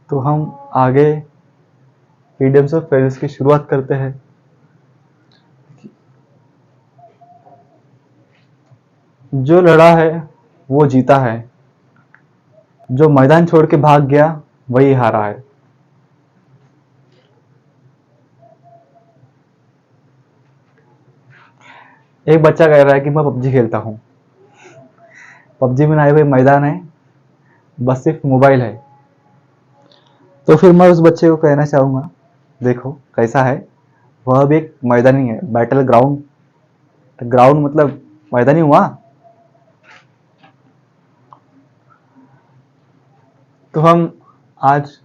तो हम आगे इडियम्स और फ्रेजेस की शुरुआत करते हैं। जो लड़ा है वो जीता है, जो मैदान छोड़ के भाग गया वही हारा है। एक बच्चा कह रहा है कि मैं पबजी खेलता हूँ। पबजी में ना ही कोई मैदान है, बस सिर्फ मोबाइल है। तो फिर मैं उस बच्चे को कहना चाहूँगा, देखो कैसा है, वह भी एक मैदान ही है, बैटल ग्राउंड। ग्राउंड मतलब मैदान ही हुआ। तो हम आज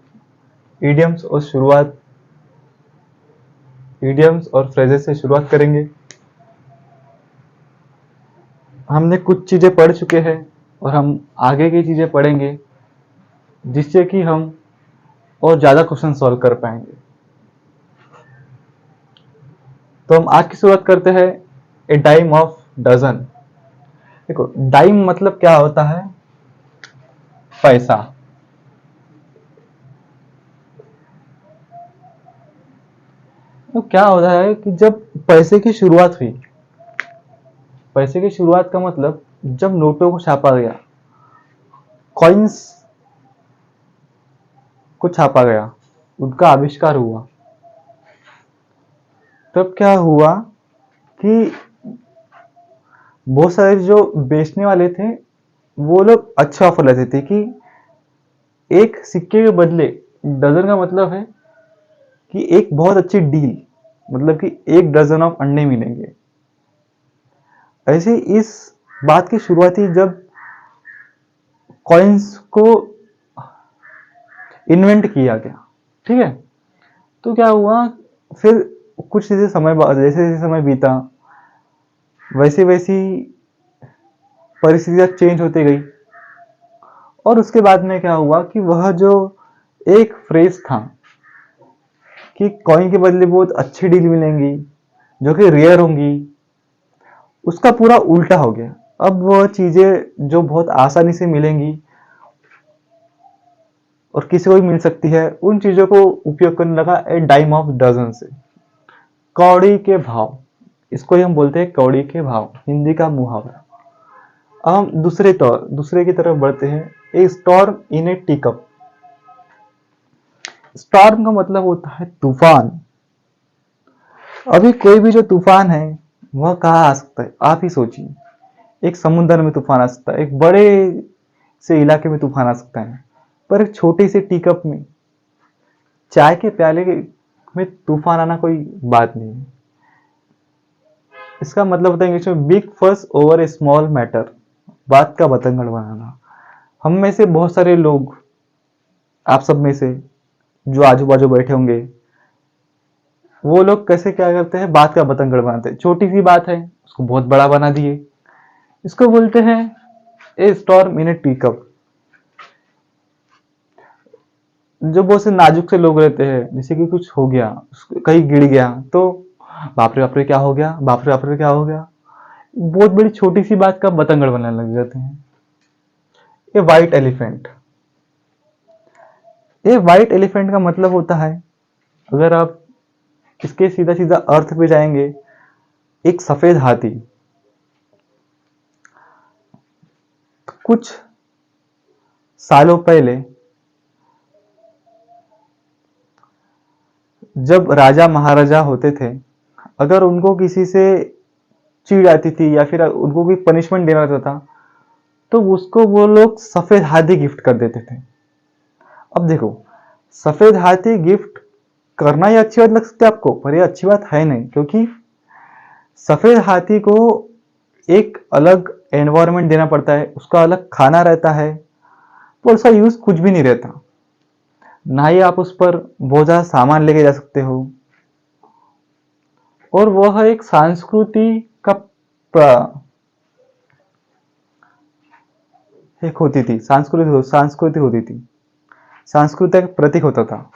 इडियम्स और फ्रेजेस से शुरुआत करेंगे। हमने कुछ चीज़ें पढ़ चुके हैं और हम आगे की चीज़ें पढ़ेंगे, जिससे कि हम और ज़्यादा क्वेश्चन सॉल्व कर पाएंगे। तो हम आज की शुरुआत करते हैं ए डाइम ऑफ डजन। देखो डाइम मतलब क्या होता है, पैसा। तो क्या होता है कि जब पैसे की शुरुआत हुई, पैसे की शुरुआत का मतलब जब नोटों को छापा गया, कॉइन्स को छापा गया, उनका आविष्कार हुआ, तब क्या हुआ कि बहुत सारे जो बेचने वाले थे वो लोग अच्छा ऑफर लेते थे कि एक सिक्के के बदले डजन का मतलब है कि एक बहुत अच्छी डील, मतलब कि एक डजन ऑफ अंडे मिलेंगे। ऐसे इस बात की शुरुआत ही जब कॉइन्स को इन्वेंट किया गया। ठीक है, तो क्या हुआ फिर कुछ चीजें जैसे जैसे समय बीता वैसी वैसी परिस्थितियां चेंज होती गई। और उसके बाद में क्या हुआ कि वह जो एक फ्रेज था कि कॉइन के बदले बहुत अच्छी डील मिलेंगी जो कि रेयर होंगी, उसका पूरा उल्टा हो गया। अब वह चीजें जो बहुत आसानी से मिलेंगी और किसी को भी मिल सकती है, उन चीजों को उपयोग करने लगा ए डाइम ऑफ डजन से। कौड़ी के भाव, इसको ही हम बोलते हैं कौड़ी के भाव, हिंदी का मुहावरा। अब हम दूसरे की तरफ बढ़ते हैं, ए storm in A tea cup. Storm का मतलब होता है तूफान। अभी कोई भी जो तूफान है वह कहाँ आ सकता है, आप ही सोचिए। एक समुद्र में तूफान आ सकता है, एक बड़े से इलाके में तूफान आ सकता है, पर एक छोटी सी टी कप में, चाय के प्याले में तूफान आना कोई बात नहीं है। इसका मतलब होता है इंग्लिश में बिग फस ओवर ए स्मॉल मैटर, बात का बतंगड़ बनाना। हम में से बहुत सारे लोग, आप सब में से जो आजू बाजू बैठे होंगे, वो लोग कैसे क्या करते हैं, बात का बतंगड़ बनाते हैं। छोटी सी बात है उसको बहुत बड़ा बना दिए, इसको बोलते हैं ए storm in A tea cup. जो बहुत से नाजुक से लोग रहते हैं, जैसे कि कुछ हो गया, कहीं गिर गया तो बाप रे क्या हो गया, बाप रे क्या हो गया, बहुत बड़ी छोटी सी बात का बतंगड़ बनाने लग जाते हैं। ये व्हाइट एलिफेंट, ये व्हाइट एलिफेंट का मतलब होता है, अगर आप इसके सीधा सीधा अर्थ पे जाएंगे, एक सफेद हाथी। कुछ सालों पहले जब राजा महाराजा होते थे, अगर उनको किसी से चिढ़ आती थी या फिर उनको कोई पनिशमेंट देना रहता था, तो उसको वो लोग सफेद हाथी गिफ्ट कर देते थे। अब देखो, सफेद हाथी गिफ्ट करना ही अच्छी बात लग सकती है आपको, पर ये अच्छी बात है नहीं, क्योंकि सफेद हाथी को एक अलग एनवायरनमेंट देना पड़ता है, उसका अलग खाना रहता है, तो उसका यूज कुछ भी नहीं रहता। ना ही आप उस पर बहुत ज्यादा सामान लेके जा सकते हो, और वह एक संस्कृति का एक होती थी, संस्कृति होती थी, सांस्कृतिक प्रतीक होता था।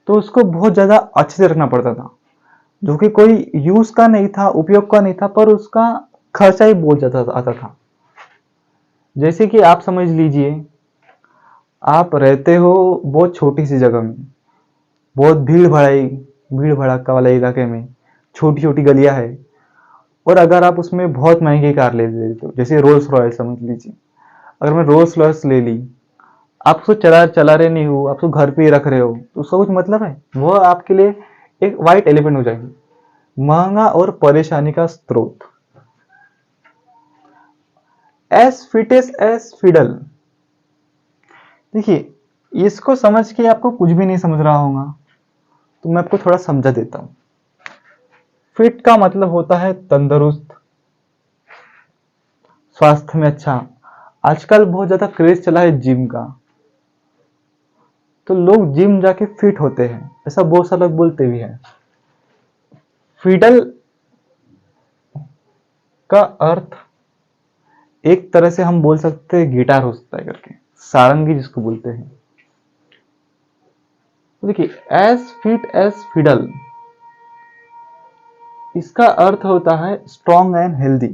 तो उसको बहुत ज्यादा अच्छे से रखना पड़ता था, जो कि कोई यूज का नहीं था, उपयोग का नहीं था, पर उसका खर्चा ही बहुत ज्यादा आता था। जैसे कि आप समझ लीजिए, आप रहते हो बहुत छोटी सी जगह में, बहुत भीड़ भड़ाका वाले इलाके में, छोटी छोटी गलियां है, और अगर आप उसमें बहुत महंगी कार ले लेते हो, जैसे रोल्स रॉयस समझ लीजिए, अगर मैं रोल्स रॉयस ले ली, आप उसको चला चला रहे नहीं हो, आप उसको घर पे ही रख रहे हो, तो उसका कुछ मतलब है? वो आपके लिए एक वाइट एलिफेंट हो जाएगी, महंगा और परेशानी का स्रोत। एस फिटेस एस फिडल, देखिए इसको समझ के आपको कुछ भी नहीं समझ रहा होगा, तो मैं आपको थोड़ा समझा देता हूं। फिट का मतलब होता है तंदुरुस्त, स्वास्थ्य में अच्छा। आजकल बहुत ज्यादा क्रेज चला है जिम का, तो लोग जिम जाके फिट होते हैं, ऐसा बहुत सारे लोग बोलते भी हैं। फिडल का अर्थ एक तरह से हम बोल सकते हैं गिटार हो सकता है करके, सारंगी जिसको बोलते हैं। तो देखिए एज फिट एज फिडल, इसका अर्थ होता है स्ट्रॉन्ग एंड हेल्दी।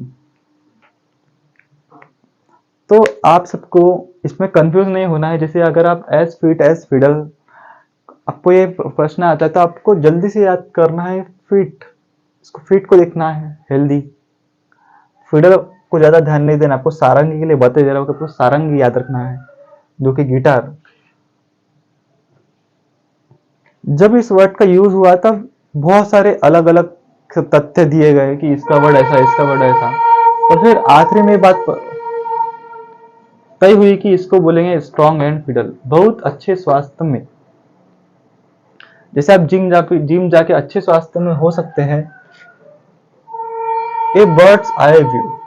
तो आप सबको इसमें कंफ्यूज नहीं होना है। जैसे अगर आप एज फिट एज फिडल, आपको ये प्रश्न आता है तो आपको जल्दी से याद करना है फिट, इसको फिट को देखना है, हेल्दी। फिडल को ज्यादा ध्यान नहीं देना, आपको सारंगी के लिए बता दे रहा हूँ कि आपको सारंगी याद रखना है, जो कि गिटार। जब इस वर्ड का यूज हुआ तब बहुत सारे अलग अलग तथ्य दिए गए कि इसका वर्ड ऐसा, इसका वर्ड ऐसा, और फिर आखिरी में बात तय हुई कि इसको बोलेंगे स्ट्रॉन्ग एंड फिडल, बहुत अच्छे स्वास्थ्य में। जैसे आप जिम जाके अच्छे स्वास्थ्य में हो सकते हैं। ए बर्ड्स आई व्यू,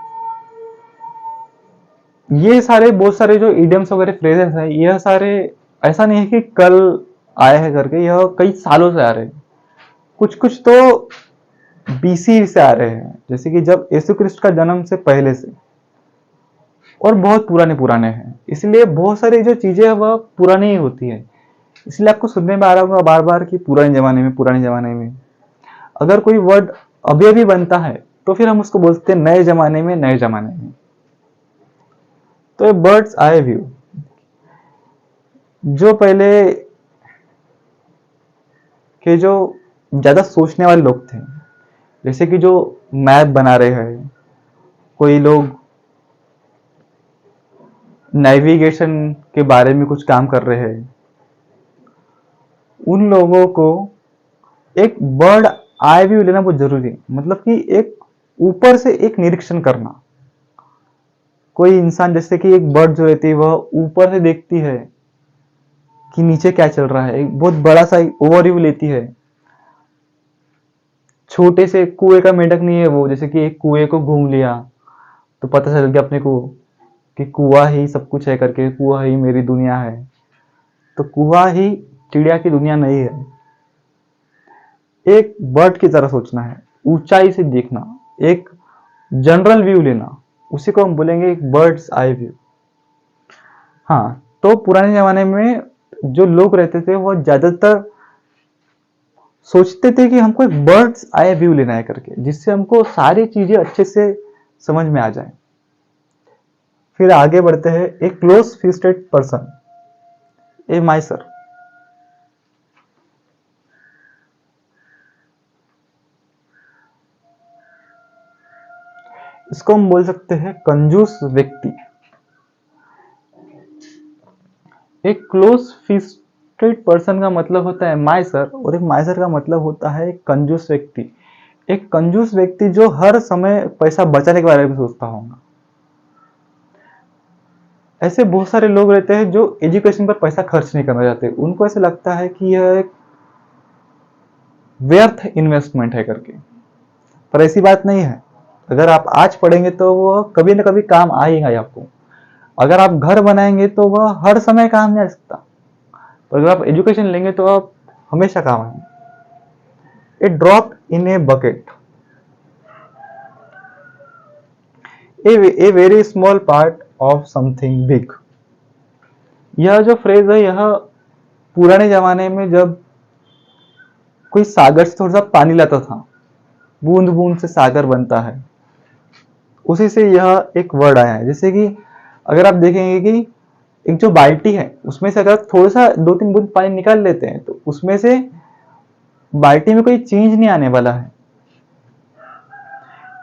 ये सारे बहुत सारे जो इडियम्स वगैरह फ्रेजेस हैं, यह सारे ऐसा नहीं है कि कल आए हैं करके, यह कई सालों से आ रहे हैं। कुछ कुछ तो बीसी से आ रहे हैं, जैसे कि जब यीशु क्रिस्ट का जन्म से पहले से, और बहुत पुराने पुराने हैं। इसलिए बहुत सारी जो चीजें हैं वह पुरानी ही होती है। इसलिए आपको सुनने में आ रहा होगा बार बार कि पुराने जमाने में, पुराने जमाने में। अगर कोई वर्ड अभी अभी बनता है तो फिर हम उसको बोलते हैं नए जमाने में, नए जमाने में। तो ये बर्ड्स आई व्यू, जो पहले के जो ज्यादा सोचने वाले लोग थे, जैसे कि जो मैप बना रहे हैं, कोई लोग नेविगेशन के बारे में कुछ काम कर रहे हैं, उन लोगों को एक बर्ड आई व्यू लेना बहुत जरूरी है। मतलब कि एक ऊपर से एक निरीक्षण करना। कोई इंसान जैसे कि एक बर्ड जो रहती है वह ऊपर से देखती है कि नीचे क्या चल रहा है, एक बहुत बड़ा सा ओवरव्यू लेती है। छोटे से कुएं का मेंढक नहीं है वो, जैसे कि एक कुएं को घूम लिया तो पता चल गया अपने को कि कुआं ही सब कुछ है करके, कुआं ही मेरी दुनिया है। तो कुआं ही चिड़िया की दुनिया नहीं है। एक बर्ड की तरह सोचना है, ऊंचाई से देखना, एक जनरल व्यू लेना, उसी को हम बोलेंगे एक बर्ड्स आई व्यू। हाँ, तो पुराने जमाने में जो लोग रहते थे वो ज्यादातर सोचते थे कि हमको एक बर्ड्स आई व्यू लेना है करके, जिससे हमको सारी चीजें अच्छे से समझ में आ जाए। फिर आगे बढ़ते हैं, ए क्लोज फिस्टेड पर्सन, ए माइसर। इसको हम बोल सकते हैं कंजूस व्यक्ति। एक क्लोज फिस्टेड पर्सन का मतलब होता है माइसर, और एक माइसर का मतलब होता है एक कंजूस व्यक्ति। एक कंजूस व्यक्ति जो हर समय पैसा बचाने के बारे में सोचता होगा। ऐसे बहुत सारे लोग रहते हैं जो एजुकेशन पर पैसा खर्च नहीं करना चाहते, उनको ऐसे लगता है कि यह एक व्यर्थ इन्वेस्टमेंट है करके। पर ऐसी बात नहीं है। अगर आप आज पढ़ेंगे तो वह कभी ना कभी काम आएगा ही आपको। अगर आप घर बनाएंगे तो वह हर समय काम नहीं आ सकता, पर अगर आप एजुकेशन लेंगे तो आप हमेशा काम आएंगे। A drop in a bucket, a very small part of something big. यह जो फ्रेज है, यह पुराने जमाने में जब कोई सागर से थोड़ा सा पानी लाता था, बूंद बूंद से सागर बनता है, उसी से यह एक वर्ड आया है। जैसे कि अगर आप देखेंगे कि एक जो बाल्टी है उसमें से अगर थोड़ा सा 2-3 बूंद पानी निकाल लेते हैं तो उसमें से बाल्टी में कोई चेंज नहीं आने वाला है।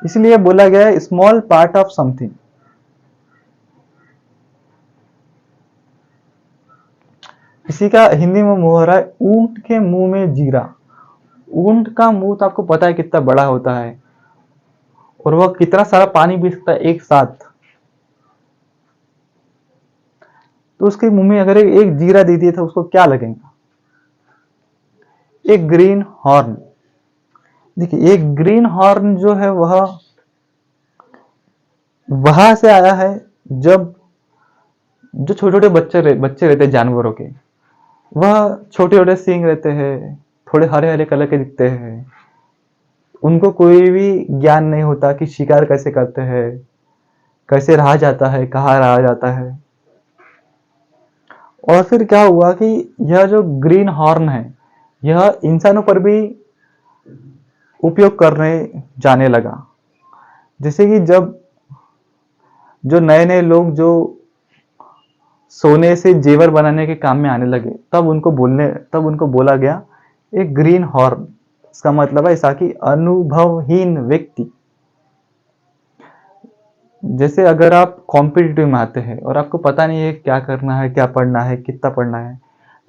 इसलिए बोला गया है स्मॉल पार्ट ऑफ समथिंग। इसी का हिंदी में मुहावरा है, ऊंट के मुंह में जीरा। ऊंट का मुंह तो आपको पता है कितना बड़ा होता है और वह कितना सारा पानी पी सकता है एक साथ। तो उसके मुंह में अगर एक जीरा दे दिया था उसको क्या लगेगा? एक ग्रीन हॉर्न। देखिए एक ग्रीन हॉर्न जो है वह वहां से आया है जब जो छोटे छोटे बच्चे रहते हैं जानवरों के, वह छोटे छोटे सींग रहते हैं, थोड़े हरे हरे कलर के दिखते हैं। उनको कोई भी ज्ञान नहीं होता कि शिकार कैसे करते हैं, कैसे रहा जाता है, कहाँ रहा जाता है। और फिर क्या हुआ कि यह जो ग्रीन हॉर्न है यह इंसानों पर भी उपयोग करने जाने लगा। जैसे कि जब जो नए नए लोग जो सोने से जेवर बनाने के काम में आने लगे तब उनको बोला गया एक ग्रीन हॉर्न। इसका मतलब है ऐसा कि अनुभवहीन व्यक्ति। जैसे अगर आप कॉम्पिटिटिव में आते हैं और आपको पता नहीं है क्या करना है, क्या पढ़ना है, कितना पढ़ना है,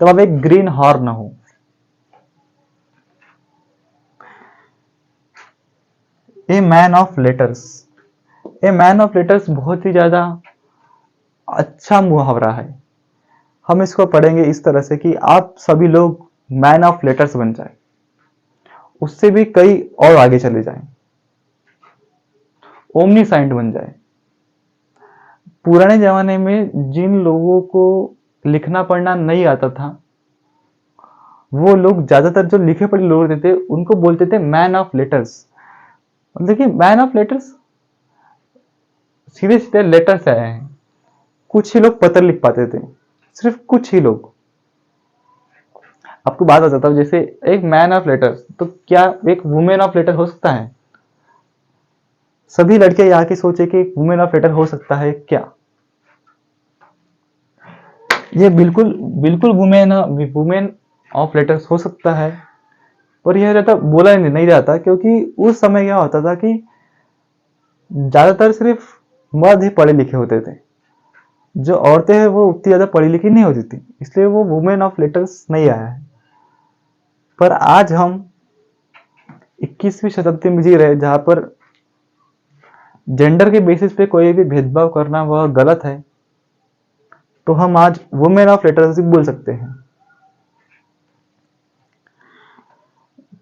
तब आप एक ग्रीन हॉर्न हो। ए man of letters. A man of letters बहुत ही ज्यादा अच्छा मुहावरा है। हम इसको पढ़ेंगे इस तरह से कि आप सभी लोग मैन ऑफ लेटर्स बन जाए, उससे भी कई और आगे चले जाएं, ओमनीसाइंट बन जाए। पुराने जमाने में जिन लोगों को लिखना पढ़ना नहीं आता था वो लोग ज्यादातर जो लिखे पढ़े लोग होते थे उनको बोलते थे मैन ऑफ लेटर्स। मतलब कि मैन ऑफ लेटर्स सीधे सीधे लेटर से आए हैं। कुछ ही लोग पत्र लिख पाते थे, सिर्फ कुछ ही लोग। आपको बात बताता हूँ, जैसे एक मैन ऑफ लेटर्स तो क्या एक वुमेन ऑफ लेटर हो सकता है? सभी लड़के यहाँ की सोचे कि एक वुमेन ऑफ लेटर हो सकता है क्या? ये बिल्कुल बिल्कुल वुमेन ऑफ लेटर्स हो सकता है, पर यह ज्यादा बोला नहीं जाता क्योंकि उस समय क्या होता था कि ज्यादातर सिर्फ मर्द ही पढ़े लिखे होते थे। जो औरतें हैं वो उतनी ज्यादा पढ़ी लिखी नहीं होती थी, इसलिए वो वुमेन ऑफ लेटर्स नहीं आया है। पर आज हम 21वीं शताब्दी में जी रहे जहां पर जेंडर के बेसिस पे कोई भी भेदभाव करना वह गलत है, तो हम आज वुमेन ऑफ लेटर्स बोल सकते हैं।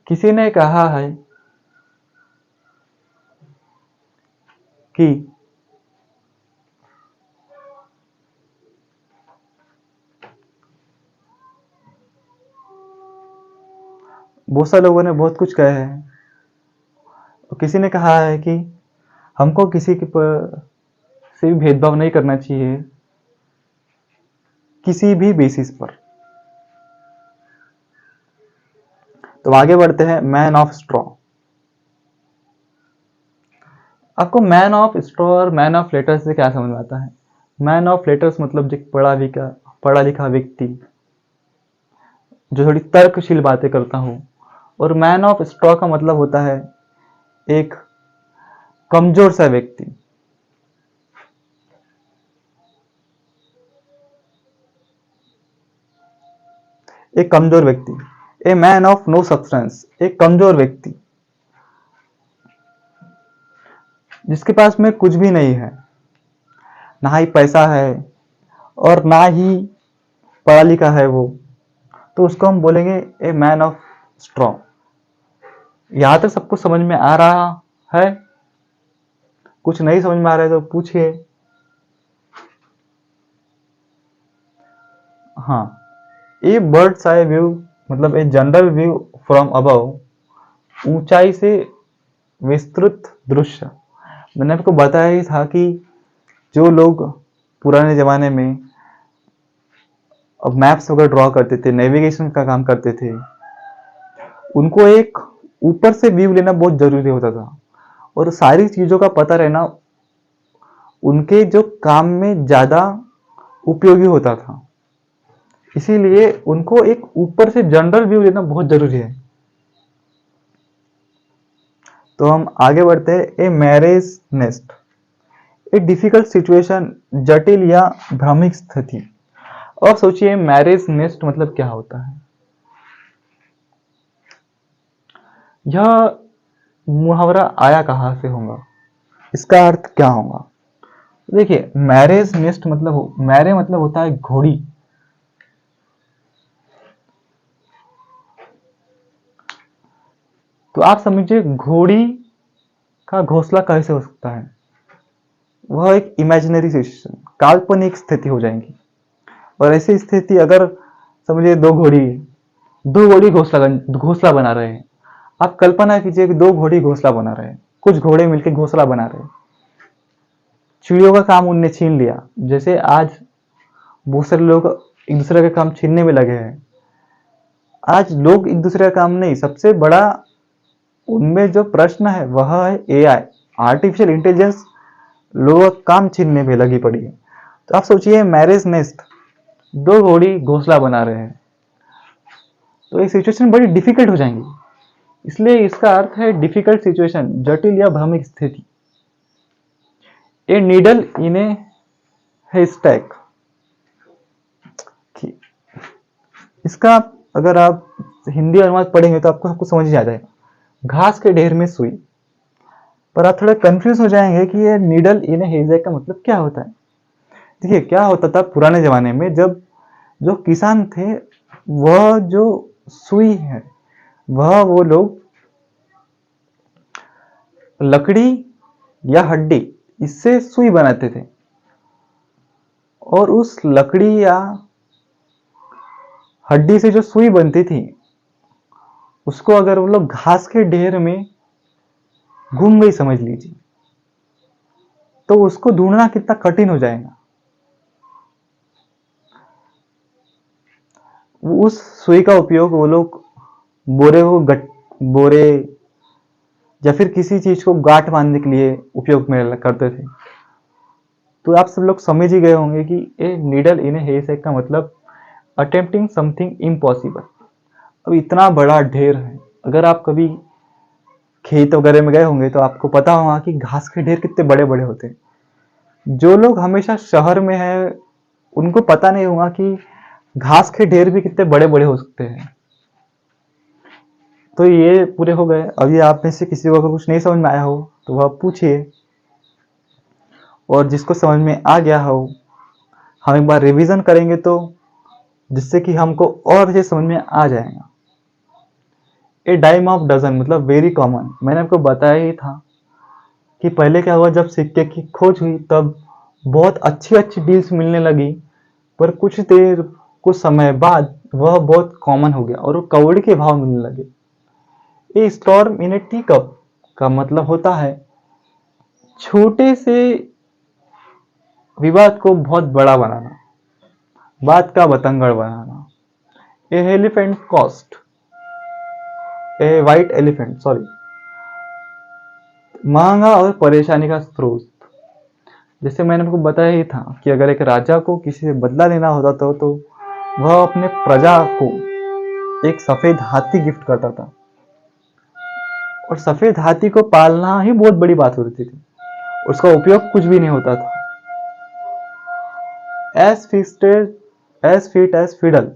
किसी ने कहा है कि बहुत सारे लोगों ने बहुत कुछ कहा है। किसी ने कहा है कि हमको किसी के पर से भी भेदभाव नहीं करना चाहिए किसी भी बेसिस पर। तो आगे बढ़ते हैं मैन ऑफ स्ट्रॉ। आपको मैन ऑफ स्ट्रॉ और मैन ऑफ लेटर्स से क्या समझ में आता है? मैन ऑफ लेटर्स मतलब जो पढ़ा लिखा व्यक्ति जो थोड़ी तर्कशील बातें करता हूं, और मैन ऑफ स्ट्रॉ का मतलब होता है एक कमजोर सा व्यक्ति। एक कमजोर व्यक्ति, a man of no substance, एक कमजोर व्यक्ति जिसके पास में कुछ भी नहीं है, ना ही पैसा है और ना ही पढ़ा लिखा है वो, तो उसको हम बोलेंगे ए मैन ऑफ स्ट्रॉ। यहां तक सबको समझ में आ रहा है? कुछ नहीं समझ में आ रहा है तो पूछिए। हाँ, ए बर्ड्स आई व्यू मतलब a general view from above, ऊंचाई से विस्तृत दृश्य। मैंने आपको बताया ही था कि जो लोग पुराने जमाने में मैप्स वगैरह ड्रॉ करते थे, नेविगेशन का काम करते थे, उनको एक ऊपर से व्यू लेना बहुत जरूरी होता था और सारी चीजों का पता रहना उनके जो काम में ज्यादा उपयोगी होता था। इसीलिए उनको एक ऊपर से जनरल व्यू लेना बहुत जरूरी है। तो हम आगे बढ़ते हैं। A marriage nest, a difficult situation, जटिल या भ्रामिक स्थिति। अब सोचिए मैरिज नेस्ट मतलब क्या होता है। यह मुहावरा आया कहाँ से होगा, इसका अर्थ क्या होगा। देखिए मैरिज नेस्ट मतलब मैरे मतलब होता है घोड़ी। तो आप समझिए घोड़ी का घोंसला कैसे हो सकता है। वह एक इमेजिनरी सिचुएशन, काल्पनिक स्थिति हो जाएगी। और ऐसी स्थिति अगर समझिए दो घोड़ी घोंसला बना रहे हैं। आप कल्पना कीजिए कि दो घोड़ी घोंसला बना रहे हैं, कुछ घोड़े मिलकर घोंसला बना रहे हैं। चिड़ियों का काम उनने छीन लिया, जैसे आज बहुत सारे लोग एक दूसरे का काम छीनने में लगे हैं। आज लोग एक दूसरे का काम नहीं, सबसे बड़ा उनमें जो प्रश्न है वह है एआई, आर्टिफिशियल इंटेलिजेंस लोगों का काम छीनने में लगी पड़ी है। तो आप सोचिए मैरिज नेस्ट, दो घोड़ी घोंसला बना रहे हैं, तो ये सिचुएशन बड़ी डिफिकल्ट हो जाएंगी। इसलिए इसका अर्थ है डिफिकल्ट सिचुएशन, जटिल या भ्रमिक स्थिति। ए नीडल इन ए हैस्टैक, इसका अगर आप हिंदी अनुवाद पढ़ेंगे तो आपको समझ ही आ जाएगा। घास के ढेर में सुई। पर आप थोड़ा कंफ्यूज हो जाएंगे कि ये नीडल इन हैस्टैक का मतलब क्या होता है। देखिए क्या होता था पुराने जमाने में, जब जो किसान थे वह जो सुई है वह वो लोग लकड़ी या हड्डी इससे सुई बनाते थे। और उस लकड़ी या हड्डी से जो सुई बनती थी उसको अगर वो लोग घास के ढेर में घूम गई समझ लीजिए, तो उसको ढूंढना कितना कठिन हो जाएगा। उस सुई का उपयोग वो लोग बोरे या फिर किसी चीज को गांठ बांधने के लिए उपयोग में करते थे। तो आप सब लोग समझ ही गए होंगे कि ए नीडल इन ए हैस्टैक का मतलब अटेम्प्टिंग समथिंग इम्पॉसिबल। अब इतना बड़ा ढेर है, अगर आप कभी खेत वगैरह में गए होंगे तो आपको पता होगा कि घास के ढेर कितने बड़े बड़े होते हैं। जो लोग हमेशा शहर में है उनको पता नहीं होगा कि घास के ढेर भी कितने बड़े बड़े हो सकते हैं। तो ये पूरे हो गए। अभी आप में से किसी को अगर कुछ नहीं समझ में आया हो तो वह पूछिए, और जिसको समझ में आ गया हो हम एक बार रिवीजन करेंगे तो जिससे कि हमको और अच्छे समझ में आ जाएगा। ए डाइम ऑफ डजन मतलब वेरी कॉमन। मैंने आपको बताया ही था कि पहले क्या हुआ, जब सिक्के की खोज हुई तब बहुत अच्छी अच्छी डील्स मिलने लगी, पर कुछ समय बाद वह बहुत कॉमन हो गया और वो कौड़ी के भाव मिलने लगे। ए storm in A tea cup का मतलब होता है छोटे से विवाद को बहुत बड़ा बनाना, बात का बतंगड़ बनाना। ए एलिफेंट कॉस्ट, ए वाइट एलिफेंट सॉरी, महंगा और परेशानी का स्रोत। जैसे मैंने आपको बताया ही था कि अगर एक राजा को किसी से बदला लेना होता तो वह अपने प्रजा को एक सफेद हाथी गिफ्ट करता था, और सफेद हाथी को पालना ही बहुत बड़ी बात होती थी, उसका उपयोग कुछ भी नहीं होता था। As fit as fiddle,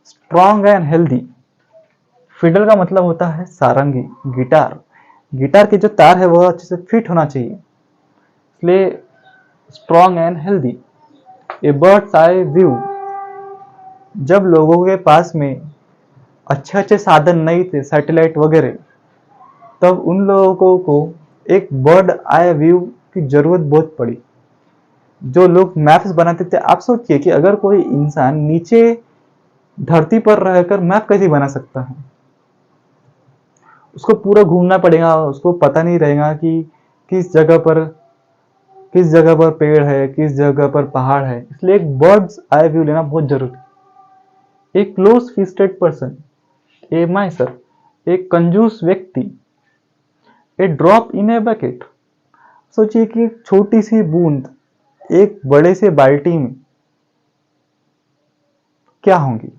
strong and healthy. Fiddle का मतलब होता है सारंगी, गिटार। गिटार के जो तार है वह अच्छे से फिट होना चाहिए, इसलिए strong and healthy. A birds eye view, जब लोगों के पास में अच्छे अच्छे साधन नहीं थे, सैटेलाइट वगैरह, तब उन लोगों को एक बर्ड आई व्यू की जरूरत बहुत पड़ी। जो लोग मैप्स बनाते थे, आप सोचिए कि अगर कोई इंसान नीचे धरती पर रहकर मैप कैसे बना सकता है। उसको पूरा घूमना पड़ेगा, उसको पता नहीं रहेगा कि किस जगह पर किस जगह पर पेड़ है, किस जगह पर पहाड़ है। इसलिए एक बर्ड्स आई व्यू लेना बहुत जरूरी है। एक क्लोज फिस्टेड पर्सन, ए माइसर, एक कंजूस व्यक्ति। ए ड्रॉप इन ए बकेट, सोचिए कि एक छोटी सी बूंद एक बड़े से बाल्टी में क्या होंगी?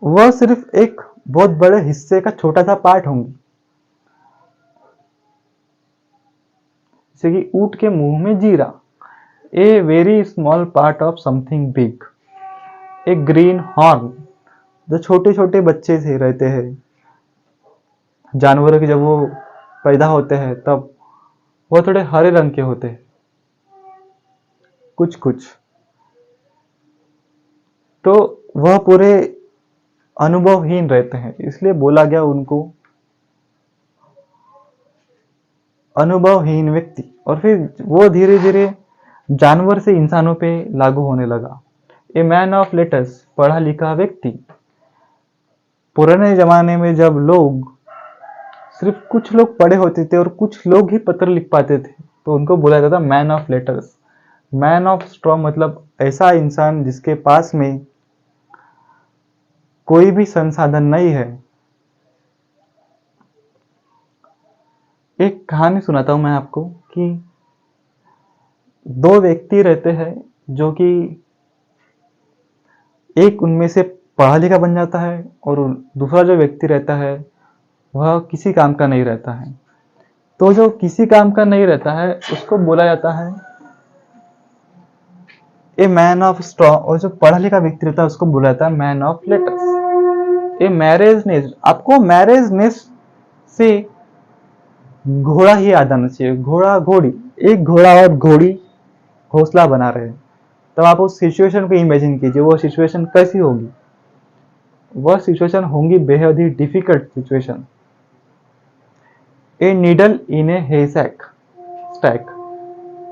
वह सिर्फ एक बहुत बड़े हिस्से का छोटा सा पार्ट होंगी। जैसे कि ऊंट के मुंह में जीरा, ए very small part of something big. एक ग्रीन हॉर्न, जो छोटे छोटे बच्चे से रहते हैं जानवरों के, जब वो पैदा होते हैं तब वो थोड़े हरे रंग के होते हैं कुछ कुछ। तो वह पूरे अनुभवहीन रहते हैं, इसलिए बोला गया उनको अनुभवहीन व्यक्ति। और फिर वो धीरे धीरे जानवर से इंसानों पे लागू होने लगा। ए मैन ऑफ लेटर्स, पढ़ा लिखा व्यक्ति। पुराने जमाने में जब लोग सिर्फ कुछ लोग पढ़े होते थे और कुछ लोग ही पत्र लिख पाते थे, तो उनको बोला जाता था man of letters. Man of straw मतलब ऐसा इंसान जिसके पास में कोई भी संसाधन नहीं है। एक कहानी सुनाता हूं मैं आपको कि दो व्यक्ति रहते हैं, जो कि एक उनमें से पढ़ा लिखा बन जाता है और दूसरा जो व्यक्ति रहता है वह किसी काम का नहीं रहता है। तो जो किसी काम का नहीं रहता है उसको बोला जाता है ए मैन ऑफ स्ट्रॉ, और जो पढ़ा लिखा व्यक्ति रहता है उसको बोला जाता है man of letters. A marriage nest, आपको मैरिज नेस्ट से घोड़ा ही याद आना चाहिए। घोड़ा घोड़ी, एक घोड़ा और घोड़ी घोंसला बना रहे हैं, तब आप उस सिचुएशन को इमेजिन कीजिए। वो सिचुएशन कैसी होगी? वह सिचुएशन होंगी बेहद ही difficult situation. A needle in a haystack,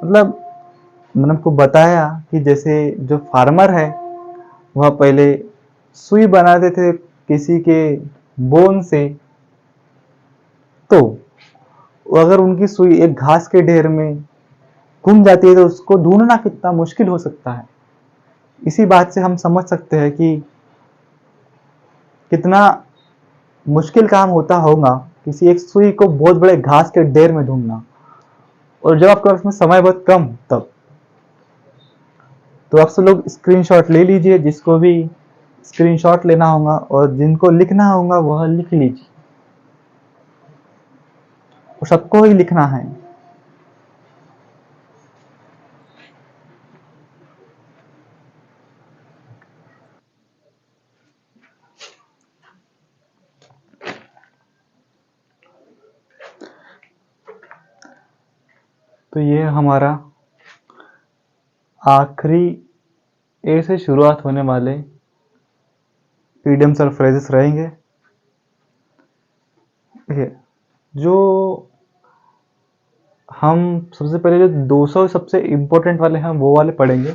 मतलब मैंने आपको बताया कि जैसे जो फार्मर है वह पहले सुई बनाते थे किसी के बोन से, तो अगर उनकी सुई एक घास के ढेर में घुम जाती है तो उसको ढूंढना कितना मुश्किल हो सकता है। इसी बात से हम समझ सकते हैं कि कितना मुश्किल काम होता होगा किसी एक सुई को बहुत बड़े घास के ढेर में ढूंढना। और जब आपके पास में समय बहुत कम, तब तो आप सब लोग स्क्रीनशॉट ले लीजिए, जिसको भी स्क्रीनशॉट लेना होगा, और जिनको लिखना होगा वह लिख लीजिए, और सबको ही लिखना है। तो ये हमारा आखिरी ए से शुरुआत होने वाले इडियम्स और फ्रेजेस रहेंगे। जो हम सबसे पहले जो 200 सबसे इम्पोर्टेंट वाले हैं वो वाले पढ़ेंगे,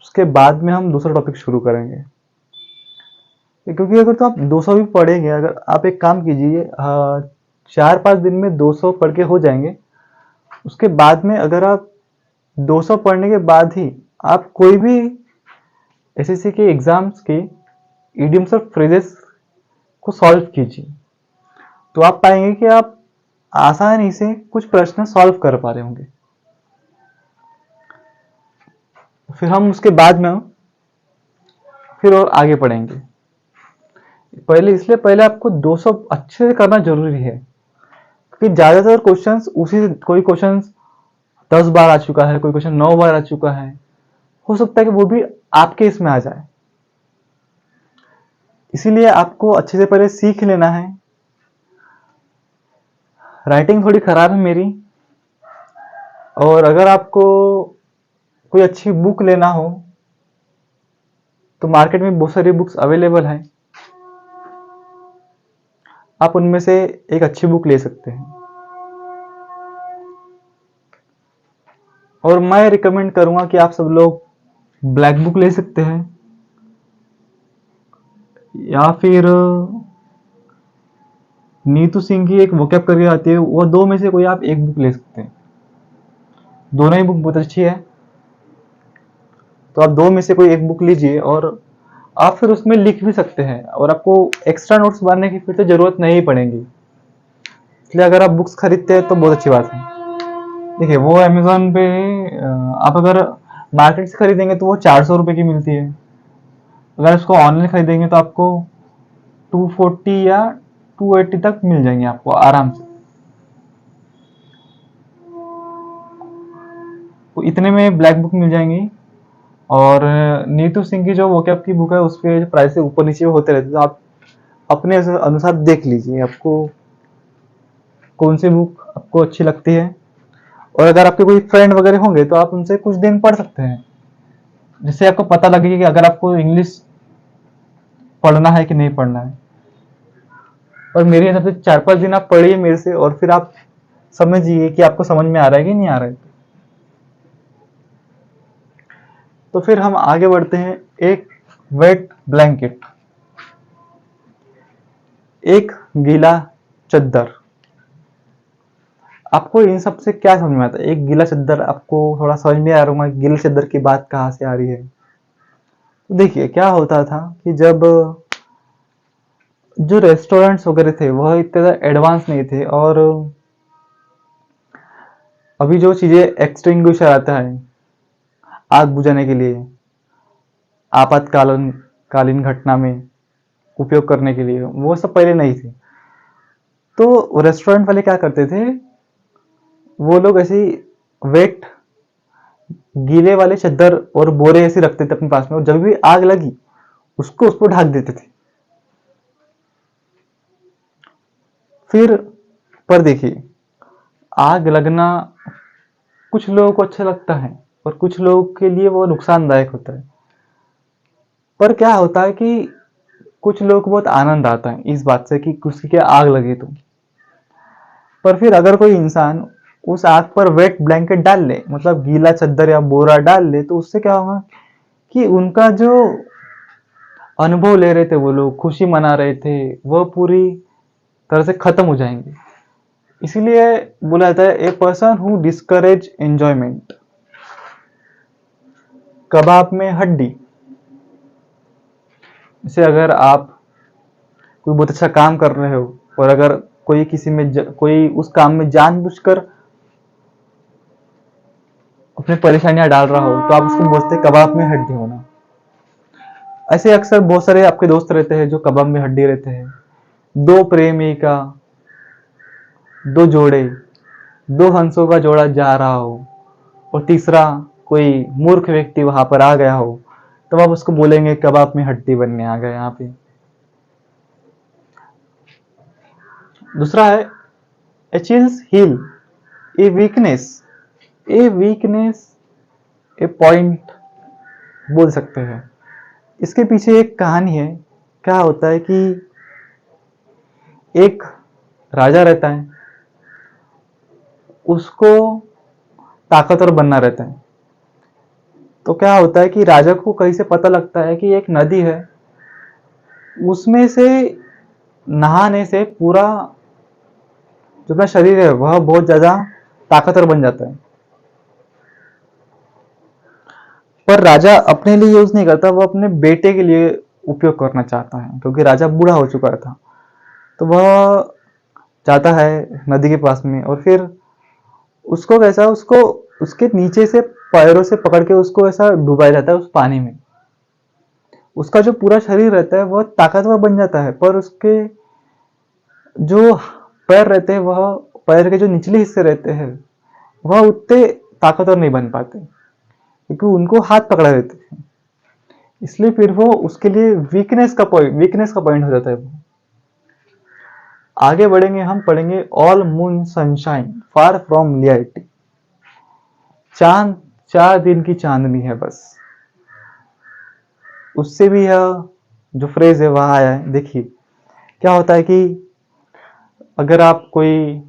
उसके बाद में हम दूसरा टॉपिक शुरू करेंगे। क्योंकि अगर तो आप 200 भी पढ़ेंगे, अगर आप एक काम कीजिए 4-5 दिन में 200 पढ़ के हो जाएंगे। उसके बाद में अगर आप 200 पढ़ने के बाद ही आप कोई भी एसएससी के एग्जाम्स के इडियम्स और फ्रेजेस को सॉल्व कीजिए, तो आप पाएंगे कि आप आसानी से कुछ प्रश्न सॉल्व कर पा रहे होंगे। फिर हम उसके बाद में फिर और आगे पढ़ेंगे। पहले आपको 200 अच्छे से करना जरूरी है, क्योंकि ज्यादातर क्वेश्चंस कोई क्वेश्चन 10 बार आ चुका है, कोई क्वेश्चन 9 बार आ चुका है, हो सकता है कि वो भी आपके इसमें आ जाए। इसीलिए आपको अच्छे से पहले सीख लेना है। राइटिंग थोड़ी खराब है मेरी, और अगर आपको कोई अच्छी बुक लेना हो तो मार्केट में बहुत सारी बुक्स अवेलेबल हैं, आप उनमें से एक अच्छी बुक ले सकते हैं। और मैं रिकमेंड करूंगा कि आप सब लोग ब्लैक बुक ले सकते हैं, या फिर नीतू सिंह की एक वोकैब करके आती है, वो दो में से कोई आप एक बुक ले सकते हैं। दोनों ही बुक बहुत अच्छी है, तो आप दो में से कोई एक बुक लीजिए, और आप फिर उसमें लिख भी सकते हैं, और आपको एक्स्ट्रा नोट्स बनाने की फिर से जरूरत नहीं पड़ेगी। इसलिए अगर आप बुक्स खरीदते हैं तो बहुत अच्छी बात है। देखिए वो अमेजोन पे आप अगर मार्केट से खरीदेंगे तो वो 400 रुपए की मिलती है, अगर इसको ऑनलाइन खरीदेंगे तो आपको 240 या 280 तक मिल जाएंगे आपको आराम से। तो इतने में ब्लैक बुक मिल जाएंगी। और नीतू सिंह की जो वोकैब की बुक है उस पे प्राइस ऊपर नीचे होते रहते, तो आप अपने अनुसार देख लीजिए आपको कौन सी बुक आपको अच्छी लगती है। और अगर आपके कोई फ्रेंड वगैरह होंगे तो आप उनसे कुछ दिन पढ़ सकते हैं, जिससे आपको पता लगे कि अगर आपको इंग्लिश पढ़ना है कि नहीं पढ़ना है। और मेरे हिसाब से 4-5 दिन आप पढ़िए मेरे से, और फिर आप समझिए कि आपको समझ में आ रहा है कि नहीं आ रहा है। तो फिर हम आगे बढ़ते हैं। एक वेट ब्लैंकेट, एक गीला चद्दर। आपको इन सब से क्या समझ में आता है? एक गीला चद्दर आपको थोड़ा समझ में आ रहा होगा, गीले चद्दर की बात कहाँ से आ रही है। तो देखिए क्या होता था कि जब जो रेस्टोरेंट्स वगैरह थे वह इतने ज़्यादा एडवांस नहीं थे, और अभी जो चीज़ें एक्सटिंग्विशर आता है आग बुझाने के लिए, आपातकालीन कालीन घटना में उपयोग करने के लिए, वो सब पहले नहीं थे। तो रेस्टोरेंट वाले क्या करते थे, वो लोग ऐसे वेट गीले वाले चद्दर और बोरे ऐसे रखते थे अपने पास में, और जब भी आग लगी उसको उस पर ढक देते थे। फिर पर देखिए, आग लगना कुछ लोगों को अच्छा लगता है और कुछ लोगों के लिए वो नुकसानदायक होता है। पर क्या होता है कि कुछ लोगों को बहुत आनंद आता है इस बात से कि किसी के आग लगे तो। पर फिर अगर कोई इंसान उस आग पर वेट ब्लैंकेट डाल ले, मतलब गीला चद्दर या बोरा डाल ले, तो उससे क्या होगा कि उनका जो अनुभव ले रहे थे, वो लोग खुशी मना रहे थे, वह पूरी तरह से खत्म हो जाएंगे। इसीलिए बोला जाता है a person who discourage enjoyment. कबाब में हड्डी। जैसे अगर आप कोई बहुत अच्छा काम कर रहे हो, और अगर कोई किसी में कोई उस काम में जानबूझकर अपनी परेशानियां डाल रहा हो, तो आप उसको बोलते हैं कबाब में हड्डी होना। ऐसे अक्सर बहुत सारे आपके दोस्त रहते हैं जो कबाब में हड्डी रहते हैं। दो प्रेमिका, दो जोड़े, दो हंसों का जोड़ा जा रहा हो, और तीसरा कोई मूर्ख व्यक्ति वहां पर आ गया हो, तो आप उसको बोलेंगे कबाब में हड्डी बनने आ गया यहाँ पे। दूसरा है एचिल्स heal, a weakness. A weakness, A point बोल सकते हैं। इसके पीछे एक कहानी है। क्या होता है कि एक राजा रहता है, उसको ताकतवर बनना रहता है। तो क्या होता है कि राजा को कहीं से पता लगता है कि एक नदी है, उसमें से नहाने से पूरा जो अपना शरीर है वह बहुत ज्यादा ताकतवर बन जाता है। पर राजा अपने लिए यूज नहीं करता, वो अपने बेटे के लिए उपयोग करना चाहता है, क्योंकि राजा बूढ़ा हो चुका था। तो वह जाता है नदी के पास में, और फिर उसको कैसा, उसको उसके नीचे से पैरों से पकड़ के उसको ऐसा डुबाया जाता है उस पानी में। उसका जो पूरा शरीर रहता है वह ताकतवर बन जाता है, पर उसके जो पैर रहते हैं, वह पैर के जो निचले हिस्से रहते हैं वह उतने ताकतवर नहीं बन पाते, क्योंकि उनको हाथ पकड़ा रहते हैं। इसलिए फिर वो उसके लिए वीकनेस का पॉइंट हो जाता है वो। आगे बढ़ेंगे, हम पढ़ेंगे all moon sunshine far from reality. चांद 4 दिन की चांदनी है बस। उससे भी यह जो फ्रेज है वह आया है। देखिए क्या होता है कि अगर आप कोई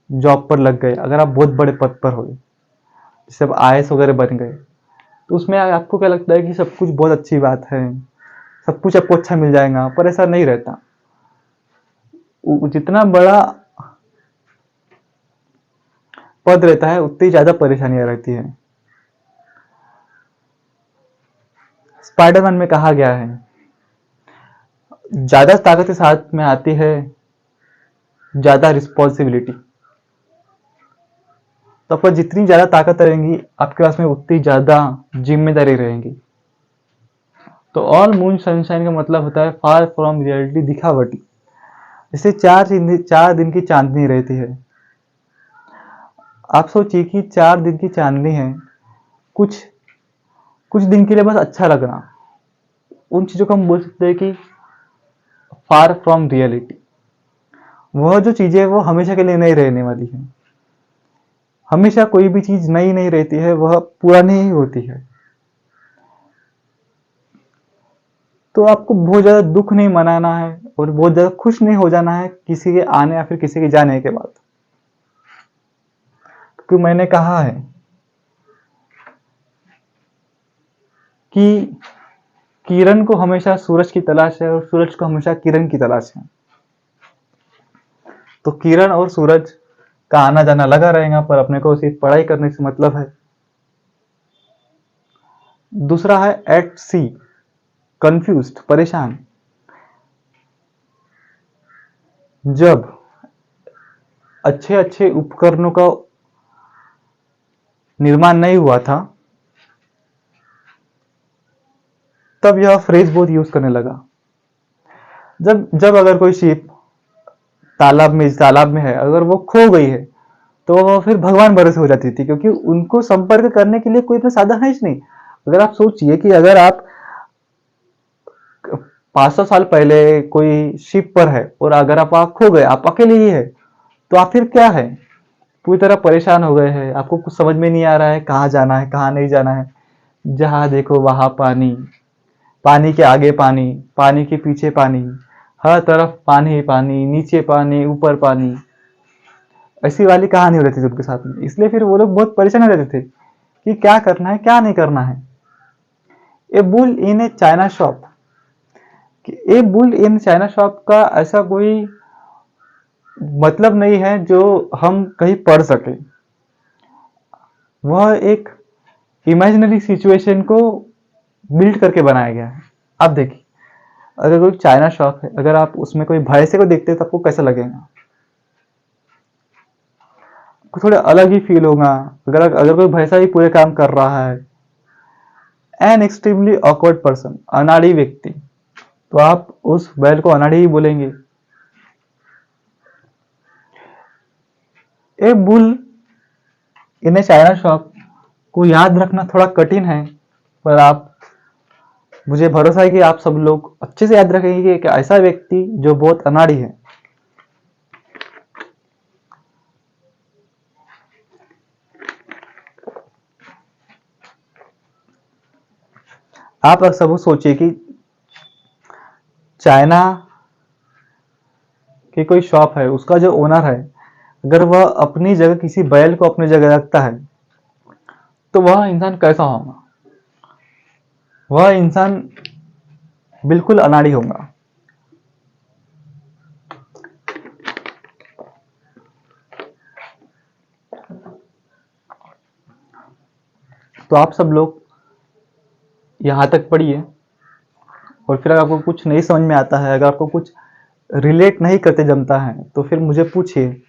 जॉब पर लग गए, अगर आप बहुत बड़े पद पर हो, जैसे अब आईएएस वगैरह बन गए, तो उसमें आपको क्या लगता है कि सब कुछ बहुत अच्छी बात है, सब कुछ आपको अच्छा मिल जाएगा। पर ऐसा नहीं रहता। जितना बड़ा पद रहता है उतनी ज्यादा परेशानियां रहती है। स्पाइडरमैन में कहा गया है ज्यादा ताकत के साथ में आती है ज्यादा रिस्पॉन्सिबिलिटी। तो आपको जितनी ज्यादा ताकत रहेगी आपके पास में उतनी ज्यादा जिम्मेदारी रहेगी। तो ऑल मून सनशाइन का मतलब होता है फार फ्रॉम रियलिटी, दिखावटी। जैसे 4 दिन की चांदनी रहती है। आप सोचिए कि 4 दिन की चांदनी है, कुछ कुछ दिन के लिए बस अच्छा लगना, उन चीजों को हम बोल सकते हैं कि फार फ्रॉम रियलिटी। वह जो चीजें वो हमेशा के लिए नहीं रहने वाली है। हमेशा कोई भी चीज नई नहीं रहती है, वह पुरानी ही होती है। तो आपको बहुत ज्यादा दुख नहीं मनाना है और बहुत ज्यादा खुश नहीं हो जाना है किसी के आने या फिर किसी के जाने के बाद। क्योंकि मैंने कहा है कि किरण को हमेशा सूरज की तलाश है और सूरज को हमेशा किरण की तलाश है। तो किरण और सूरज का आना जाना लगा रहेगा, पर अपने को सिर्फ पढ़ाई करने से मतलब है। दूसरा है एट सी, कंफ्यूज्ड, परेशान। जब अच्छे अच्छे उपकरणों का निर्माण नहीं हुआ था, तब यह फ्रेज बहुत यूज करने लगा। जब जब अगर कोई शिप तालाब में है, अगर वो खो गई है, तो वो फिर भगवान भरोसे हो जाती थी, क्योंकि उनको संपर्क करने के लिए कोई इतना साधन है ही नहीं। अगर आप सोचिए कि अगर आप 500 साल पहले कोई शिप पर है और अगर आप वहां खो गए, आप अकेले ही है, तो आप फिर क्या है, पूरी तरह परेशान हो गए हैं। आपको कुछ समझ में नहीं आ रहा है कहाँ जाना है कहाँ नहीं जाना है। जहां देखो वहां पानी, पानी के आगे पानी, पानी के पीछे पानी, हर तरफ पानी ही पानी, नीचे पानी ऊपर पानी। ऐसी वाली कहानी हो रही थी उनके साथ में, इसलिए फिर वो लोग बहुत परेशान हो रहते थे कि क्या करना है क्या नहीं करना है। ए bull in A China shop, A bull in China shop का ऐसा कोई मतलब नहीं है जो हम कहीं पढ़ सके। वह एक इमेजिनरी सिचुएशन को बिल्ड करके बनाया गया है। आप देखिए, अगर कोई चाइना शॉप है, अगर आप उसमें कोई भैंसे को देखते हैं तो आपको कैसा लगेगा, थोड़ा अलग ही फील होगा। अगर अगर कोई भैंसा ही पूरे काम कर रहा है, एन एक्सट्रीमली ऑकवर्ड पर्सन, अनाड़ी व्यक्ति, तो आप उस बैल को अनाड़ी ही बोलेंगे। ए bull in A China shop को याद रखना थोड़ा कठिन है, पर आप, मुझे भरोसा है कि आप सब लोग अच्छे से याद रखेंगे कि एक ऐसा व्यक्ति जो बहुत अनाड़ी है। आप सब सोचिए कि चाइना की कोई शॉप है, उसका जो ओनर है, अगर वह अपनी जगह किसी बैल को अपनी जगह रखता है, तो वह इंसान कैसा होगा? वह इंसान बिल्कुल अनाड़ी होगा। तो आप सब लोग यहां तक पढ़िए, और फिर अगर आपको कुछ नहीं समझ में आता है, अगर आपको कुछ रिलेट नहीं करते जमता है, तो फिर मुझे पूछिए।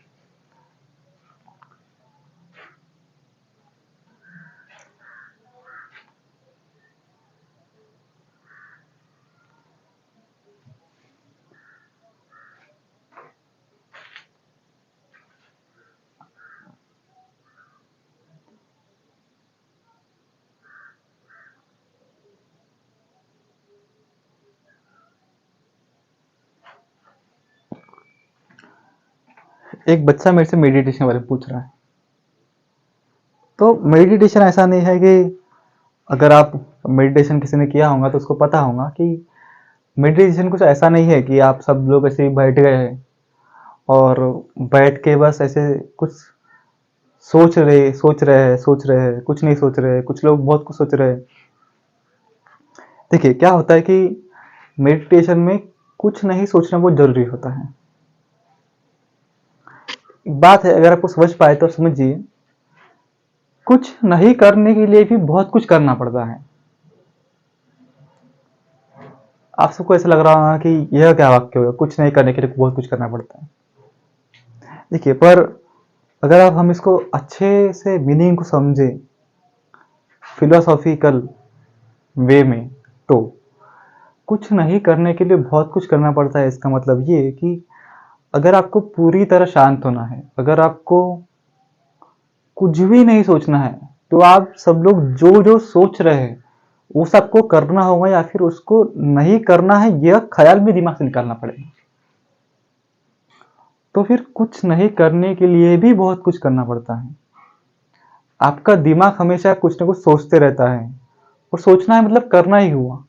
एक बच्चा मेरे से मेडिटेशन के बारे में पूछ रहा है। तो मेडिटेशन ऐसा नहीं है कि अगर आप मेडिटेशन किसी ने किया होगा तो उसको पता होगा कि मेडिटेशन कुछ ऐसा नहीं है कि आप सब लोग ऐसे ही बैठ गए हैं और बैठ के बस ऐसे कुछ सोच रहे हैं, कुछ नहीं सोच रहे, कुछ लोग बहुत कुछ सोच रहे हैं। देखिए क्या होता है कि मेडिटेशन में कुछ नहीं सोचना बहुत जरूरी होता है। बात है, अगर आपको समझ पाए तो समझिए, कुछ नहीं करने के लिए भी बहुत कुछ करना पड़ता है। आप सबको ऐसा लग रहा होगा कि यह क्या वाक्य होगा, कुछ नहीं करने के लिए बहुत कुछ करना पड़ता है। देखिए, पर अगर आप हम इसको अच्छे से मीनिंग को समझे फिलोसॉफिकल वे में, तो कुछ नहीं करने के लिए बहुत कुछ करना पड़ता है। इसका मतलब ये है कि अगर आपको पूरी तरह शांत होना है, अगर आपको कुछ भी नहीं सोचना है, तो आप सब लोग जो जो सोच रहे हैं वो सबको करना होगा, या फिर उसको नहीं करना है यह ख्याल भी दिमाग से निकालना पड़ेगा। तो फिर कुछ नहीं करने के लिए भी बहुत कुछ करना पड़ता है। आपका दिमाग हमेशा कुछ ना कुछ सोचते रहता है, और सोचना है मतलब करना ही हुआ।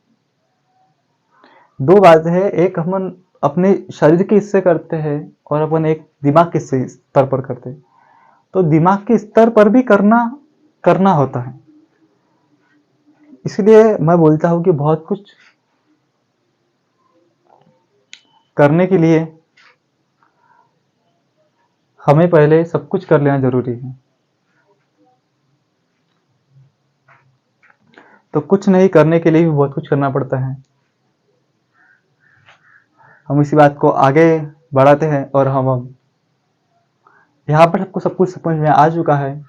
दो बात है, एक हम अपने शरीर के हिस्से करते हैं और अपन एक दिमाग के स्तर पर करते हैं। तो दिमाग के स्तर पर भी करना करना होता है। इसलिए मैं बोलता हूँ कि बहुत कुछ करने के लिए हमें पहले सब कुछ कर लेना जरूरी है। तो कुछ नहीं करने के लिए भी बहुत कुछ करना पड़ता है। हम इसी बात को आगे बढ़ाते हैं, और हम यहाँ पर सबको सब कुछ समझ में आ चुका है।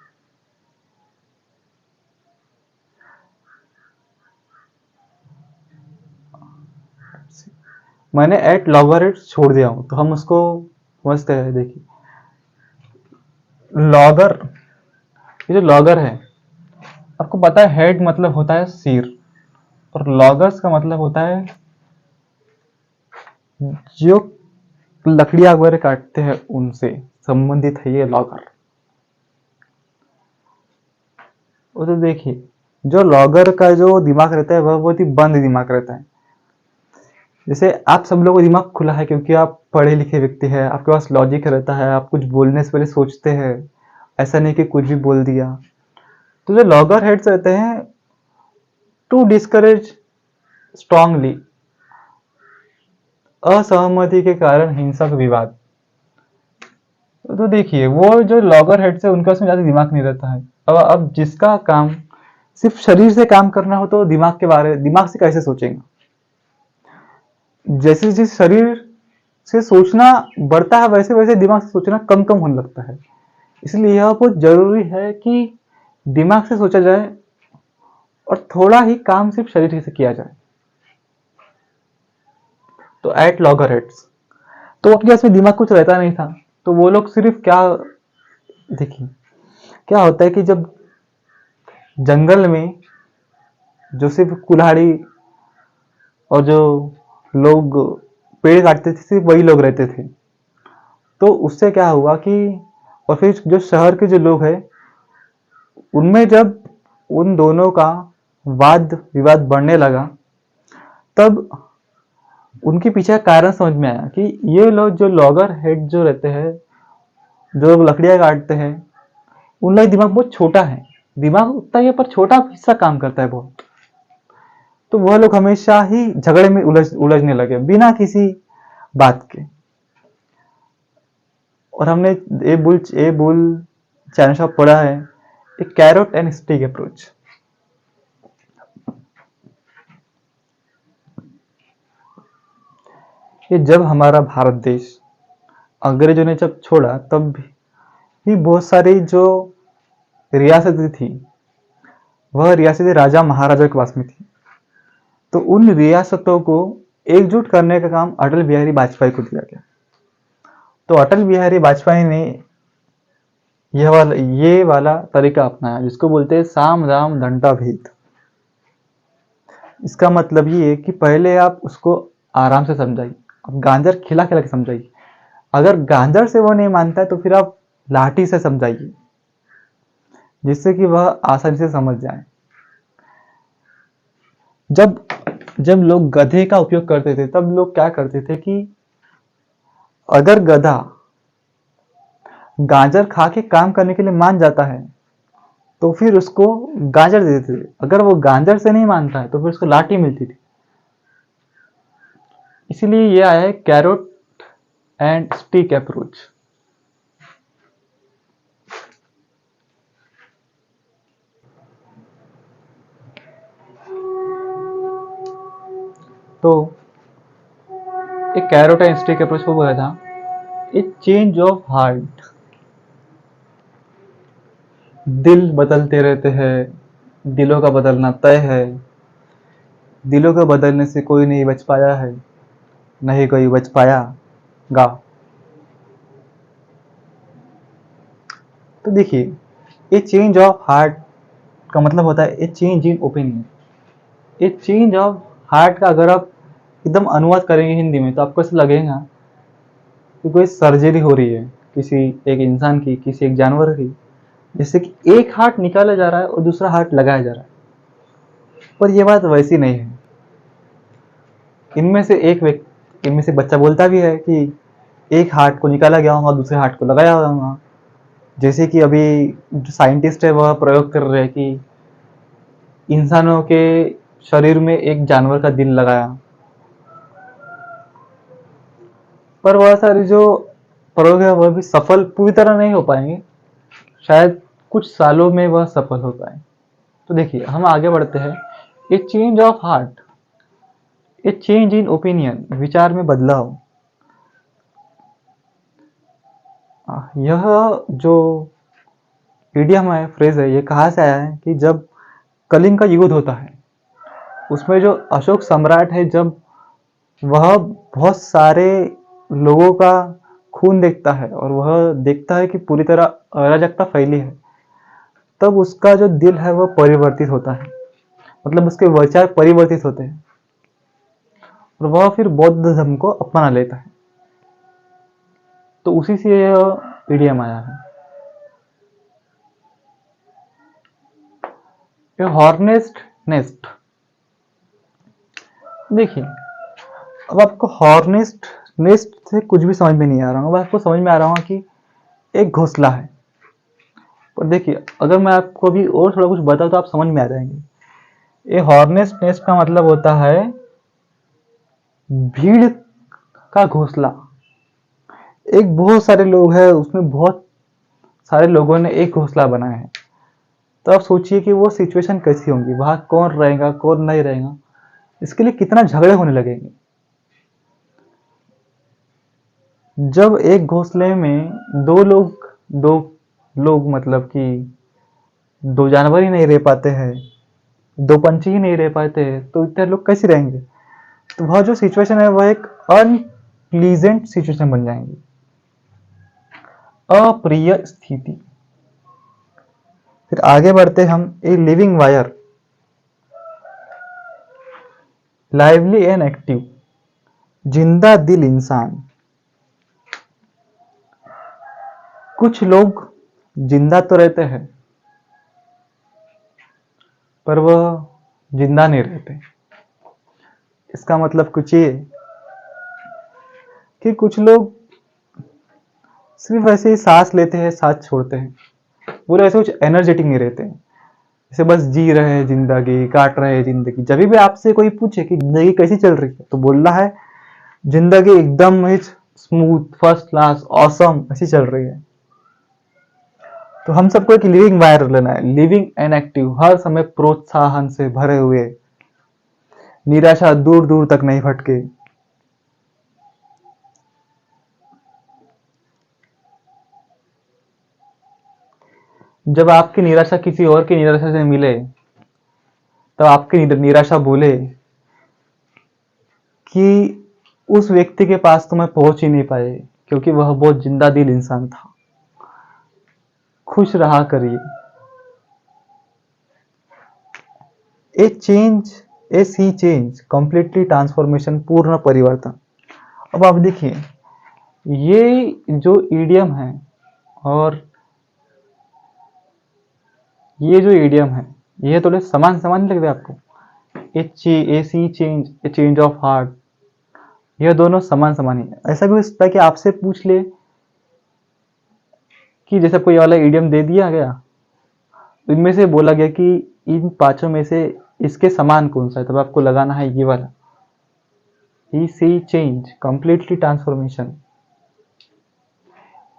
मैंने एट लॉगरिथम छोड़ दिया हूं, तो हम उसको समझते हैं। देखिए, लॉगर, ये जो लॉगर है, आपको पता है हेड मतलब होता है सिर, और लॉगर्स का मतलब होता है जो लकड़ियां वगैरह काटते हैं उनसे संबंधित है ये लॉगर। वो तो देखिए, जो लॉगर का जो दिमाग रहता है वह बहुत ही बंद दिमाग रहता है। जैसे आप सब लोगों का दिमाग खुला है क्योंकि आप पढ़े लिखे व्यक्ति हैं, आपके पास लॉजिक रहता है, आप कुछ बोलने से पहले सोचते हैं, ऐसा नहीं कि कुछ भी बोल दिया। तो जो लॉगर हेड्स रहते हैं, टू डिस्करेज स्ट्रांगली, असहमति के कारण हिंसक विवाद। तो देखिए, वो जो लॉगर हेड्स है उनका उसमें ज्यादा दिमाग नहीं रहता है। अब जिसका काम सिर्फ शरीर से काम करना हो तो दिमाग से कैसे सोचेंगे। जैसे जैसे शरीर से सोचना बढ़ता है वैसे वैसे दिमाग से सोचना कम कम होने लगता है। इसलिए यह बहुत जरूरी है कि दिमाग से सोचा जाए और थोड़ा ही काम सिर्फ शरीर से किया जाए। तो एट लॉगर हेड्स, तो अपने इसमें दिमाग कुछ रहता नहीं था, तो वो लोग सिर्फ क्या, देखिए क्या होता है कि जब जंगल में जो सिर्फ कुल्हाड़ी और जो लोग पेड़ काटते थे सिर्फ वही लोग रहते थे। तो उससे क्या हुआ कि, और फिर जो शहर के जो लोग हैं उनमें जब उन दोनों का वाद विवाद बढ़ने लगा, तब उनके पीछे का कारण समझ में आया कि ये लोग जो लॉगर हेड जो रहते हैं, जो लोग लकड़ियां काटते हैं, उन लोग दिमाग बहुत छोटा है। दिमाग उतना ही है पर छोटा हिस्सा काम करता है बहुत। तो वह लोग हमेशा ही झगड़े में उलझने लगे बिना किसी बात के। और हमने ए बुल चैनल शॉप पढ़ा है, एक कैरोट एंड स्टिक अप्रोच। ये जब हमारा भारत देश अंग्रेजों ने जब छोड़ा, तब भी बहुत सारी जो रियासतें थी वह रियासतें राजा महाराजा के पास में थी। तो उन रियासतों को एकजुट करने का काम अटल बिहारी वाजपेयी को दिया गया। तो अटल बिहारी वाजपेयी ने ये वाला तरीका अपनाया जिसको बोलते हैं साम दाम दंडा भेद। इसका मतलब ये है कि पहले आप उसको आराम से समझाइए, आप गांजर खिला खिला के समझाइए। अगर गांजर से वो नहीं मानता है तो फिर आप लाठी से समझाइए, जिससे कि वह आसानी से समझ जाए। जब जब लोग गधे का उपयोग करते थे तब लोग क्या करते थे कि अगर गधा गाजर खा के काम करने के लिए मान जाता है तो फिर उसको गाजर दे देते थे। अगर वो गाजर से नहीं मानता है तो फिर उसको लाठी मिलती थी। इसीलिए ये आया है कैरोट एंड स्टिक अप्रोच। तो एक कैरोट एंड स्टिक अप्रोच को बोला था एक चेंज ऑफ हार्ट। दिल बदलते रहते हैं, दिलों का बदलना तय है। दिलों को बदलने से कोई नहीं बच पाया है, नहीं कोई बच पाया गा। तो देखिए, ए चेंज ऑफ हार्ट का मतलब होता है ए change in opinion. A change of heart का अगर आप एकदम अनुवाद करेंगे हिंदी में तो आपको ऐसा लगेगा कि कोई सर्जरी हो रही है किसी एक इंसान की, किसी एक जानवर की, जैसे कि एक हार्ट निकाला जा रहा है और दूसरा हार्ट लगाया जा रहा है। पर यह बात वैसी नहीं है। इनमें से बच्चा बोलता भी है कि एक हार्ट को निकाला गया होगा, दूसरे हार्ट को लगाया होगा। जैसे कि अभी जो साइंटिस्ट है वह प्रयोग कर रहे हैं कि इंसानों के शरीर में एक जानवर का दिल लगाया, पर वह सारी जो प्रयोग है वह भी सफल पूरी तरह नहीं हो पाएंगे। शायद कुछ सालों में वह सफल हो पाए। तो देखिए, हम आगे बढ़ते हैं। ए change of heart, A change in opinion, विचार में बदलाव। यह जो इडियम है, फ्रेज है, ये कहाँ से आया है कि जब कलिंग का युद्ध होता है उसमें जो अशोक सम्राट है, जब वह बहुत सारे लोगों का खून देखता है और वह देखता है कि पूरी तरह अराजकता फैली है, तब उसका जो दिल है वह परिवर्तित होता है, मतलब उसके विचार परिवर्तित होते हैं और वह फिर बौद्ध धर्म को अपना लेता है। तो उसी से यह इडियम आया है। ये हॉर्नेस्ट नेस्ट। देखिए, अब आपको हॉर्नेस्ट नेस्ट से कुछ भी समझ में नहीं आ रहा होगा, आपको समझ में आ रहा होगा कि एक घोंसला है। पर देखिए, अगर मैं आपको अभी और थोड़ा कुछ बताऊं तो आप समझ में आ जाएंगे। ये हॉर्नेस्ट नेस्ट का मतलब होता है भीड़ का घोंसला। एक बहुत सारे लोग हैं, उसमें बहुत सारे लोगों ने एक घोंसला बनाया है। तो आप सोचिए कि वो सिचुएशन कैसी होंगी, वहां कौन रहेगा कौन नहीं रहेगा, इसके लिए कितना झगड़े होने लगेंगे। जब एक घोंसले में दो लोग मतलब कि दो जानवर ही नहीं रह पाते हैं, दो पंछी ही नहीं रह पाते हैं, तो इतने लोग कैसे रहेंगे। तो वह जो सिचुएशन है वह एक अनप्लीजेंट सिचुएशन बन जाएंगी, अप्रिय स्थिति। फिर आगे बढ़ते हम। A living wire, lively and active, जिंदा दिल इंसान। कुछ लोग जिंदा तो रहते हैं पर वह जिंदा नहीं रहते। इसका मतलब कुछ ये कि कुछ लोग सिर्फ ऐसे ही सांस लेते हैं सांस छोड़ते हैं, वो लोग ऐसे कुछ एनर्जेटिक नहीं रहते हैं, जैसे बस जी रहे हैं जिंदगी, काट रहे हैं जिंदगी। जब भी आपसे कोई पूछे कि जिंदगी कैसी चल रही है तो बोलना है जिंदगी एकदम स्मूथ, फर्स्ट क्लास, ऑसम ऐसी चल रही है। तो हम सबको एक लिविंग वायर लेना है, लिविंग एंड एक्टिव, हर समय प्रोत्साहन से भरे हुए, निराशा दूर दूर तक नहीं भटके। जब आपकी निराशा किसी और की निराशा से मिले तब आपकी निराशा बोले कि उस व्यक्ति के पास तो मैं पहुंच ही नहीं पाए क्योंकि वह बहुत जिंदा दिल इंसान था। खुश रहा करिए। A change, a sea change, completely transformation, पूर्ण परिवर्तन। अब आप देखिए, ये जो ईडियम है और ये जो ईडियम है ये थोड़े समान समान लग रहे आपको। A sea change, a change of heart, यह दोनों समान समान ही है। ऐसा भी हो सकता है कि आपसे पूछ ले कि जैसे कोई वाला ईडियम दे दिया गया, इनमें से बोला गया कि इन पांचों में से इसके समान कौन सा है, तब आपको लगाना है ये वाला। A sea change, completely transformation.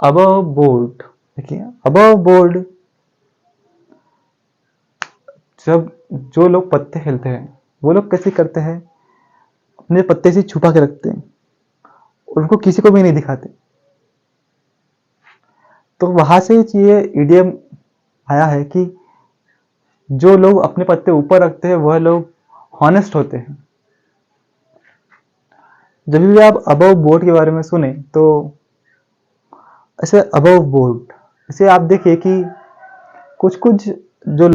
Above board, देखिए अबव बोर्ड, जब जो लोग पत्ते खेलते हैं वो लोग कैसे करते हैं, अपने पत्ते से छुपा के रखते हैं, उनको किसी को भी नहीं दिखाते। तो वहां से ये इडियम आया है कि जो लोग अपने पत्ते ऊपर रखते हैं वह लोग हॉनेस्ट होते हैं। जब भी आप अबव बोर्ड के बारे में सुने तो ऐसे अबव बोर्ड, इसे आप देखिए कि कुछ कुछ जो